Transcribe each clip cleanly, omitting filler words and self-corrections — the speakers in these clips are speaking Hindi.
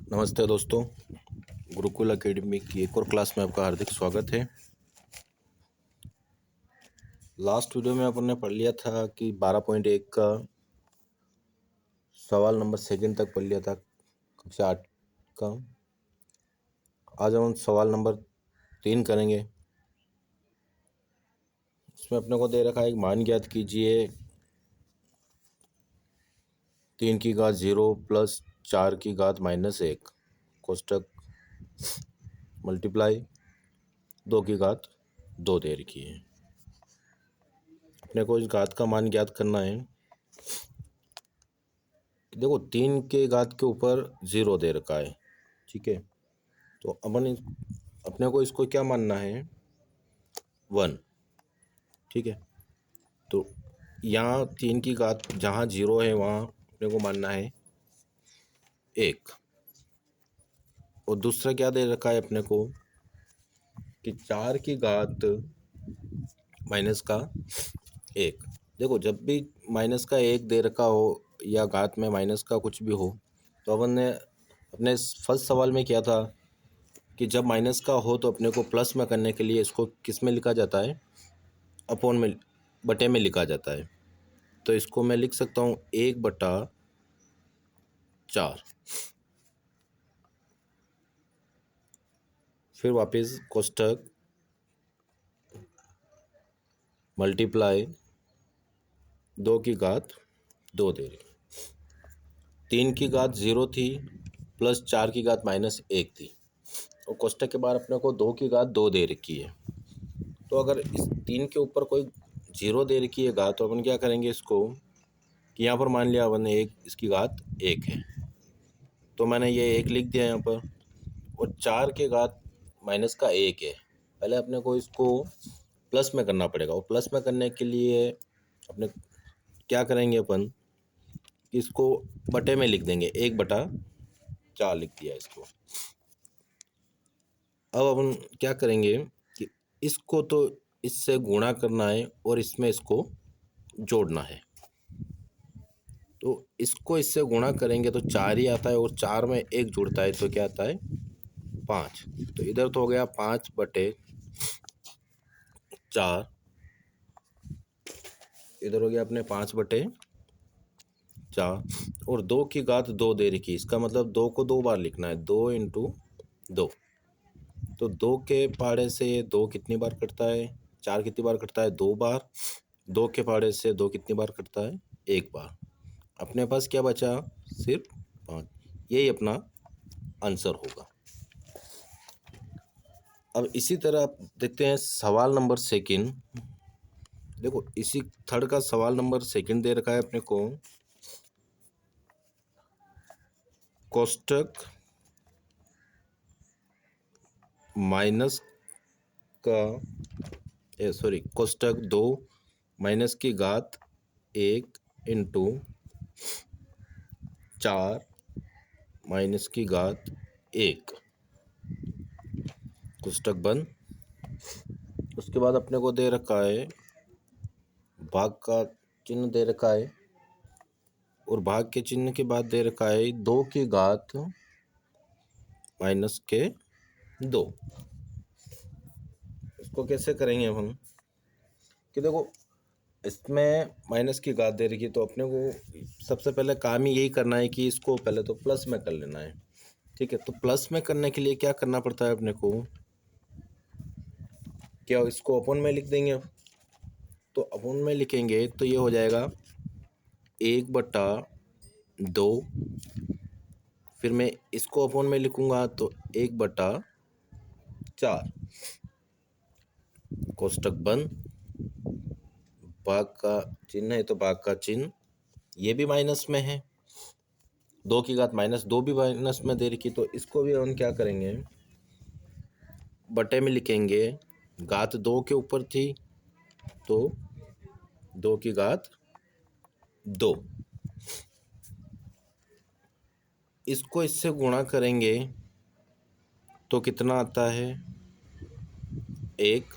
नमस्ते दोस्तों, गुरुकुल एकेडमी की एक और क्लास में आपका हार्दिक स्वागत है। लास्ट वीडियो में अपन ने पढ़ लिया था कि 12.1 का सवाल नंबर सेकंड तक पढ़ लिया था कक्षा 8 का। आज हम सवाल नंबर 3 करेंगे। इसमें अपने को दे रखा है एक मान ज्ञात कीजिए 3 की घात 0 प्लस 4 की घात -1 कोष्टक मल्टीप्लाई 2 की घात 2 दे रखी है। अपने को इस घात का मान ज्ञात करना है। देखो 3 के घात के ऊपर 0 दे रखा है, ठीक है। तो अपने को इसको क्या मानना है, 1, ठीक है। तो यहाँ 3 की घात जहाँ 0 है वहाँ अपने को मानना है 1। और दूसरा क्या दे रखा है अपने को कि 4 की घात -1। देखो जब भी माइनस का 1 दे रखा हो या घात में माइनस का कुछ भी हो, तो अपन ने अपने फर्स्ट सवाल में किया था कि जब माइनस का हो तो अपने को प्लस में करने के लिए इसको किस में लिखा जाता है, अपॉन में, बटे में लिखा जाता है। तो इसको मैं लिख सकता हूँ 1/4। फिर वापस कोष्टक मल्टीप्लाई 2 की घात 2 दे रही। 3 की घात 0 थी प्लस 4 की घात -1 थी, और कोष्टक के बाद अपने को 2 की घात 2 दे रखी है। तो अगर इस 3 के ऊपर कोई 0 दे रखी है घात, तो अपन क्या करेंगे इसको कि यहाँ पर मान लिया अपन ने इसकी घात 1 है, तो मैंने ये 1 लिख दिया यहाँ पर। और 4 के घात -1 है, पहले अपने को इसको प्लस में करना पड़ेगा। और प्लस में करने के लिए अपने क्या करेंगे, अपन इसको बटे में लिख देंगे, 1/4 लिख दिया इसको। अब अपन क्या करेंगे कि इसको तो इससे गुणा करना है और इसमें इसको जोड़ना है। तो इसको इससे गुणा करेंगे तो 4 ही आता है, और 4 में 1 जुड़ता है तो क्या आता है, 5। तो इधर तो हो गया 5/4, इधर हो गया अपने 5/4। और 2 की घात 2 दे रखी, इसका मतलब 2 को 2 बार लिखना है, 2 × 2। तो 2 के पहाड़े से 2 कितनी बार कटता है, 4 कितनी बार कटता है, 2 बार। 2 के पहाड़े से 2 कितनी बार कटता है, 1 बार। अपने पास क्या बचा, सिर्फ 5। यही अपना आंसर होगा। अब इसी तरह आप देखते हैं सवाल नंबर सेकंड। देखो इसी थर्ड का सवाल नंबर सेकंड दे रखा है अपने को, कोष्टक माइनस का कोष्टक 2 माइनस की घात 1 × 4 माइनस की घात 1 कोष्टक बंद। उसके बाद अपने को दे रखा है भाग का चिन्ह दे रखा है, और भाग के चिन्ह के बाद दे रखा है 2 की घात -2। इसको कैसे करेंगे हम कि देखो इसमें माइनस की घात दे रखी है, तो अपने को सबसे पहले काम ही यही करना है कि इसको पहले तो प्लस में कर लेना है, ठीक है। तो प्लस में करने के लिए क्या करना पड़ता है अपने को, क्या इसको अपन में लिख देंगे। तो अपन में लिखेंगे तो ये हो जाएगा 1/2। फिर मैं इसको अपन में लिखूंगा तो 1/4 कोष्टक बंद। भाग का चिन्ह है तो भाग का चिन्ह ये भी माइनस में है, 2 की घात -2 भी माइनस में दे रखी, तो इसको भी हम क्या करेंगे, बटे में लिखेंगे। घात 2 के ऊपर थी तो 2 की घात 2। इसको इससे गुणा करेंगे तो कितना आता है, 1।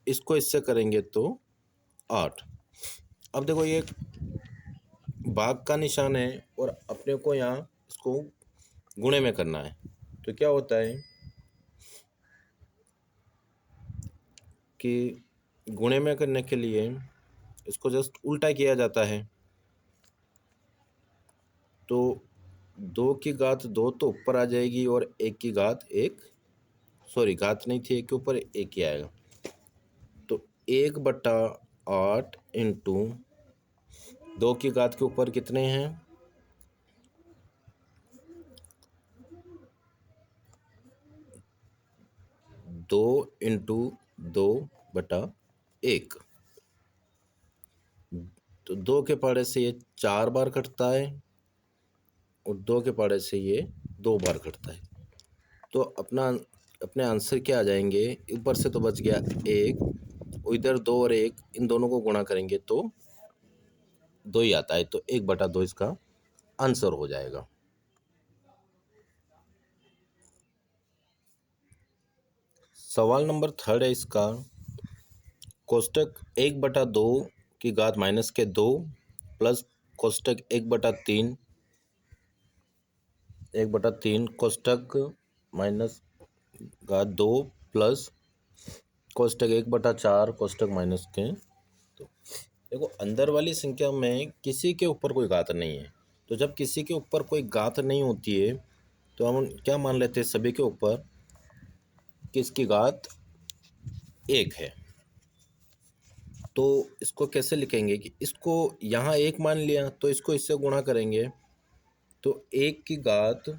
इसको इससे करेंगे तो 8। अब देखो ये भाग का निशान है और अपने को यहाँ इसको गुणे में करना है। तो क्या होता है कि गुणे में करने के लिए इसको जस्ट उल्टा किया जाता है। तो 2 की घात 2 तो ऊपर आ जाएगी और 1 की घात 1, सॉरी घात नहीं थी 1 के ऊपर, 1 ही आएगा। तो 1/8 इंटू 2 की घात के ऊपर कितने हैं, 2 इंटू 2/1। तो 2 के पहाड़े से ये 4 बार कटता है और 2 के पहाड़े से ये 2 बार कटता है। तो अपने आंसर क्या आ जाएंगे, ऊपर से तो बच गया 1, इधर 2 और 1, इन दोनों को गुणा करेंगे तो 2 ही आता है। तो 1/2 इसका आंसर हो जाएगा। सवाल नंबर 3 है इसका, कोष्टक 1/2 की घात -2 प्लस कोष्टक 1/3 कोष्टक -2 प्लस कोष्टक 1/4 कोष्टक -2। देखो अंदर वाली संख्या में किसी के ऊपर कोई घात नहीं है। तो जब किसी के ऊपर कोई घात नहीं होती है तो हम क्या मान लेते हैं, सभी के ऊपर किसकी घात 1 है। तो इसको कैसे लिखेंगे कि इसको यहाँ 1 मान लिया तो इसको इससे गुणा करेंगे तो 1 की घात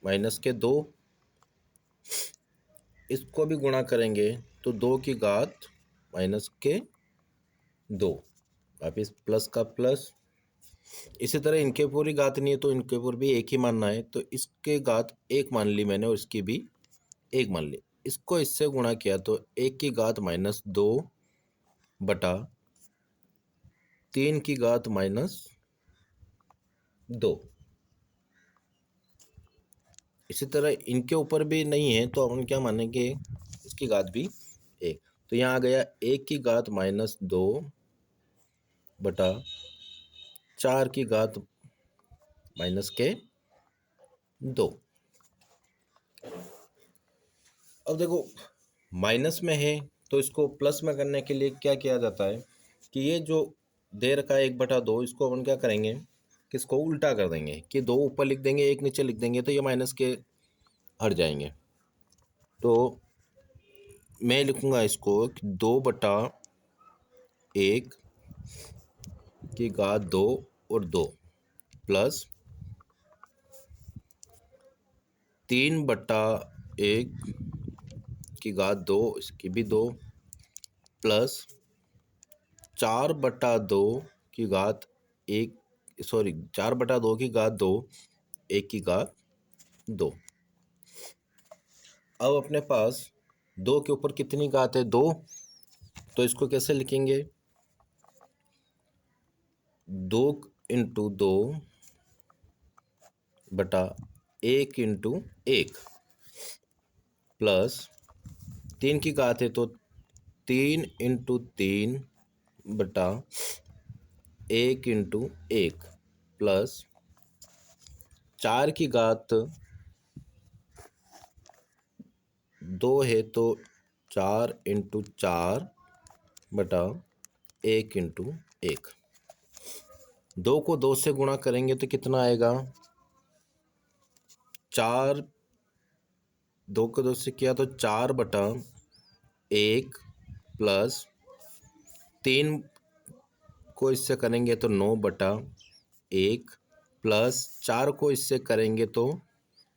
-2, इसको भी गुणा करेंगे तो 2 की घात -2, वापिस प्लस का प्लस। इसी तरह इनके ऊपर ही घात नहीं है तो इनके ऊपर भी 1 ही मानना है। तो इसके घात 1 मान ली मैंने और इसकी भी 1 मान ली। इसको इससे गुणा किया तो 1 की घात -2 बटा 3 की घात -2। इसी तरह इनके ऊपर भी नहीं है तो हम क्या मानेंगे, इसकी घात भी 1। तो यहाँ आ गया 1 की घात -2 बटा 4 की घात -2। अब देखो माइनस में है तो इसको प्लस में करने के लिए क्या किया जाता है कि ये जो दे रखा है 1/2, इसको अपन क्या करेंगे कि इसको उल्टा कर देंगे कि 2 ऊपर लिख देंगे 1 नीचे लिख देंगे तो ये माइनस के हट जाएंगे। तो मैं लिखूंगा इसको 2/1 की घात 2 और 2 प्लस 3/1 की घात 2, इसकी भी 2 प्लस 4/2 की घात 1, सॉरी 4/2 की घात 2, 1 की घात 2। अब अपने पास 2 के ऊपर कितनी घात है, 2। तो इसको कैसे लिखेंगे, 2 इंटू 2 बटा 1 इंटू 1 प्लस 3 की घात है तो 3 इंटू 3 बटा 1 इंटू 1 प्लस 4 की घात 2 है तो 4 इंटू 4 बटा 1 इंटू 1। 2 को 2 से गुणा करेंगे तो कितना आएगा, 4, 2 को 2 से किया तो 4/1 प्लस 3 को इससे करेंगे तो 9/1 प्लस 4 को इससे करेंगे तो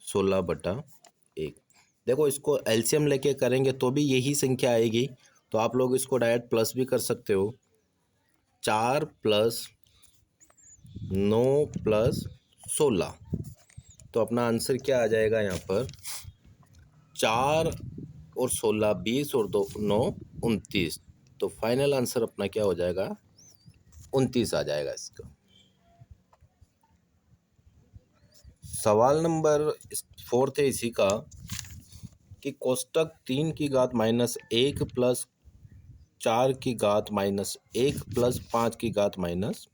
16/1। देखो इसको एलसीएम लेके करेंगे तो भी यही संख्या आएगी। तो आप लोग इसको डायरेक्ट प्लस भी कर सकते हो, 4 प्लस 9 प्लस 16। तो अपना आंसर क्या आ जाएगा यहाँ पर, 4 और 16 20 और 2 9 29। तो फाइनल आंसर अपना क्या हो जाएगा, 29 आ जाएगा इसका। सवाल नंबर 4 है इसी का कि कोष्टक 3 की घात -1 प्लस 4 की घात -1 प्लस 5 की घात -1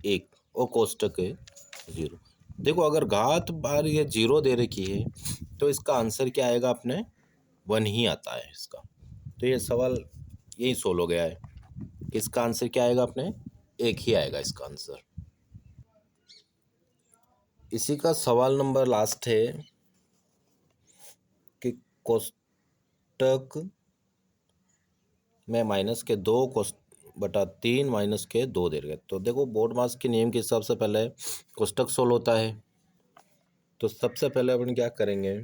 1 और कोष्टक है 0। देखो अगर घात बार ये 0 दे रखी है तो इसका आंसर क्या आएगा अपने 1 ही आता है इसका। तो ये सवाल यही सोल्व हो गया है कि इसका आंसर क्या आएगा अपने 1 ही आएगा इसका आंसर। इसी का सवाल नंबर लास्ट है कि कोष्टक में -2 -3 दे रहे। तो देखो बोर्ड के नियम के हिसाब से पहले कोष्टक सोल्व होता है। तो सबसे पहले अपन क्या करेंगे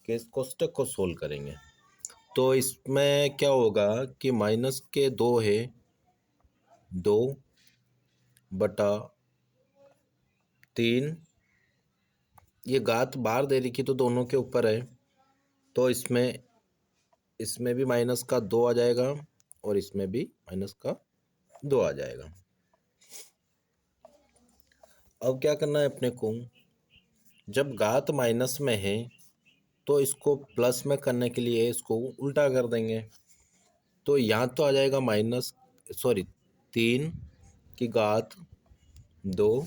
कि इस कोष्टक को सोल्व करेंगे। तो इसमें क्या होगा कि -2 है 2/3, ये घात बार दे रखी तो दोनों के ऊपर है, तो इसमें भी -2 आ जाएगा और इसमें भी -2 आ जाएगा। अब क्या करना है अपने को, जब घात माइनस में है तो इसको प्लस में करने के लिए इसको उल्टा कर देंगे। तो यहाँ तो आ जाएगा 3 की घात 2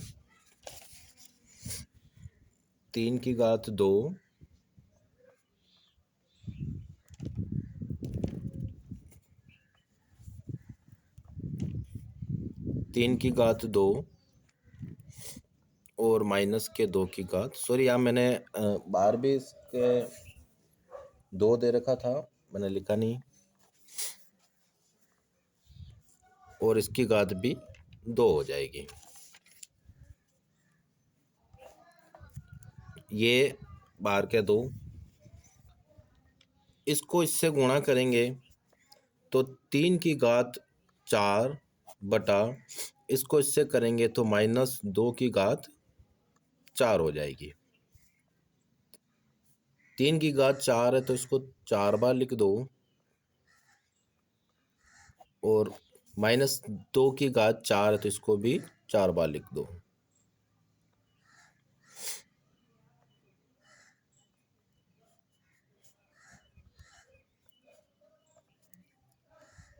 3 की घात 2 3 की घात 2 और -2 की घात, सॉरी यहाँ मैंने बार भी इसके 2 दे रखा था, मैंने लिखा नहीं, और इसकी घात भी 2 हो जाएगी। ये बार के 2, इसको इससे गुणा करेंगे तो 3 की घात 4 बटा इसको इससे करेंगे तो -2 की घात 4 हो जाएगी। 3 की घात 4 है तो इसको 4 बार लिख दो, और -2 की घात 4 है तो इसको भी 4 बार लिख दो।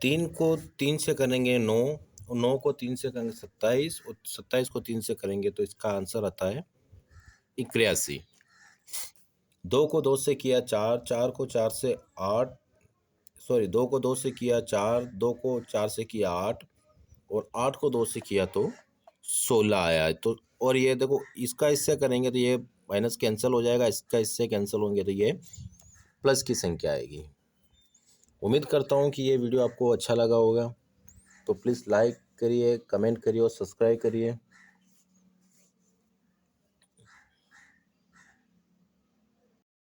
तीन को 3 से करेंगे 9, और 9 को 3 से करेंगे 27, और 27 को 3 से करेंगे तो इसका आंसर आता है 81। 2 को 2 से किया 4, 4 को 4 से 8, सॉरी 2 को 2 से किया 4, 2 को 4 से किया 8, और 8 को 2 से किया तो 16 आया। तो और ये देखो इसका इससे करेंगे तो ये माइनस कैंसिल हो जाएगा, इसका इससे कैंसिल होंगे तो ये प्लस की संख्या आएगी। उम्मीद करता हूँ कि ये वीडियो आपको अच्छा लगा होगा, तो प्लीज़ लाइक करिए, कमेंट करिए और सब्सक्राइब करिए।